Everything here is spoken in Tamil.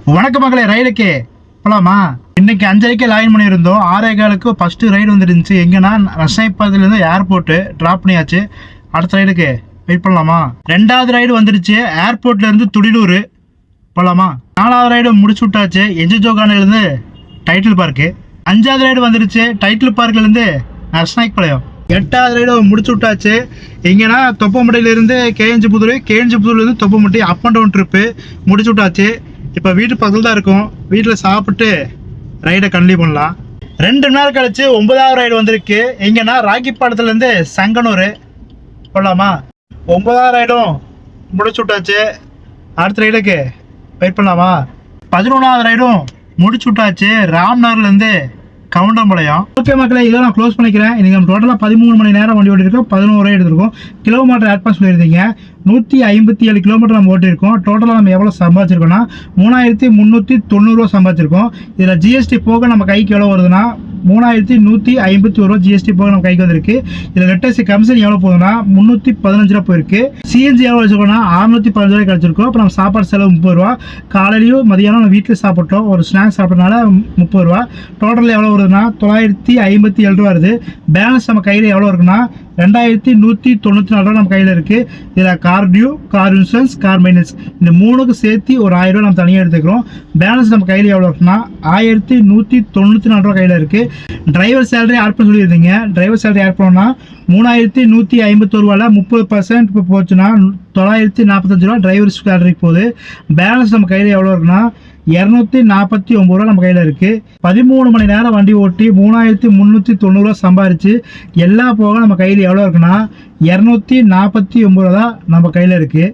வணக்கம் மகளே, ரைடுக்கு போலாமா? இன்னைக்கு 5:30 லாயின் பண்ணியிருந்தோம். 6:15 ஃபர்ஸ்ட் ரைடு வந்துருந்துச்சு. எங்கன்னா ரசாயப்பாதையிலேருந்து ஏர்போர்ட்டு ட்ராப் பண்ணியாச்சு. அடுத்த ரைடுக்கு வெயிட் பண்ணலாமா? 2வது ரைடு வந்துருச்சு. ஏர்போர்ட்லேருந்து துடிலூர் போகலாமா? 4வது ரைடு முடிச்சு விட்டாச்சு. என்ஜிஜோகானிலேருந்து டைட்டில் பார்க்கு. 5வது ரைடு வந்துருச்சு. டைட்டில் பார்க்லேருந்து நர்ஸ்நாய்க் பாளையம். 8வது ரைடு முடிச்சு விட்டாச்சு. எங்கன்னா தொப்பமட்டையிலேருந்து கேஎன்ஜிபுதூர்லேருந்து தொப்பமட்டி அப் அண்ட் டவுன் ட்ரிப்பு முடிச்சு விட்டாச்சு. இப்போ வீட்டு பக்கத்தில் தான் இருக்கும். வீட்டில் சாப்பிட்டு ரைடை கண்டினியூ பண்ணலாம். 2 மணி நேரம் கழிச்சு 9வது ரைடு வந்திருக்கு. எங்கன்னா ராக்கிப்பாடத்துலேருந்து சங்கனூர் போகலாமா? 9வது ரைடும் முடிச்சு விட்டாச்சு. அடுத்த ரைடுக்கு வெயிட் பண்ணலாமா? 11வது ரைடும் முடிச்சு விட்டாச்சு. ராம்நகர்லேருந்து கவுண்டம்பாளையம். ஓகே மக்களே, இதை நான் க்ளோஸ் பண்ணிக்கிறேன். இன்றைக்கி நம்ம டோட்டலாக 13 மணி நேரம் வண்டி ஓட்டிருக்கோம். 11 ரைடு எடுத்திருக்கோம். கிலோமீட்டர் ஆட் பண்ண சொல்லியிருந்தீங்க. 157 கிலோமீட்டர் நம்ம ஓட்டியிருக்கோம். டோட்டலாக நம்ம எவ்வளோ சம்பாதிச்சிருக்கோம்னா 3390 சம்பாதிச்சிருக்கோம். இதில் ஜிஎஸ்டி போக நம்ம கைக்கு எவ்வளோ வருதுன்னா 3151 ஜிஎஸ்டி போக நம்ம கைக்கு வந்திருக்கு. இதில் ரெட்டசி கமிஷன் எவ்வளோ போகுதுன்னா 315 ரூபா போயிருக்கு. சிஎன்ஜி எவ்வளோ வச்சுருக்கோம்னா 615 ரூபாய் கிடச்சிருக்கோம். அப்புறம் நம்ம சாப்பாடு செலவு 30 ரூபா. காலையிலையும் மதியானம் நம்ம வீட்டில் சாப்பிட்டோம். ஒரு ஸ்நாக்ஸ் சாப்பிட்டனால 30 ரூபா. டோட்டல் எவ்வளோ வருதுன்னா 957 ரூபா வருது. பேலன்ஸ் நம்ம கையில் எவ்வளோ இருக்குன்னா 2194 ரூபா நம்ம கையில் இருக்குது. இதில் car due, car insurance, car maintenance இந்த 3க்கு சேர்த்து ஒரு 1000 ரூபா நம்ம தனியாக எடுத்துக்கிறோம். பேலன்ஸ் நம்ம கையில் எவ்வளோ இருக்குன்னா 1194 ரூபா கையில் இருக்குது. டிரைவர் சேலரி ஆட் பண்ண சொல்லியிருந்தீங்க. டிரைவர் சேலரி ஆட் பண்ணோம்னா 3151 ரூபாயில் 30% இப்போ போச்சுன்னா 945 ரூபா டிரைவர் சேலரிக்கு போகுது. பேலன்ஸ் நம்ம கையில் எவ்வளோ இருக்குன்னா 249 ரூபா நம்ம கையில் இருக்குது. 13 மணி நேரம் வண்டி ஓட்டி 3390 ரூபா சம்பாரிச்சு எல்லாம் போக நம்ம கையில் எவ்வளோ இருக்குன்னா 249 ரூபா தான் நம்ம கையில் இருக்குது.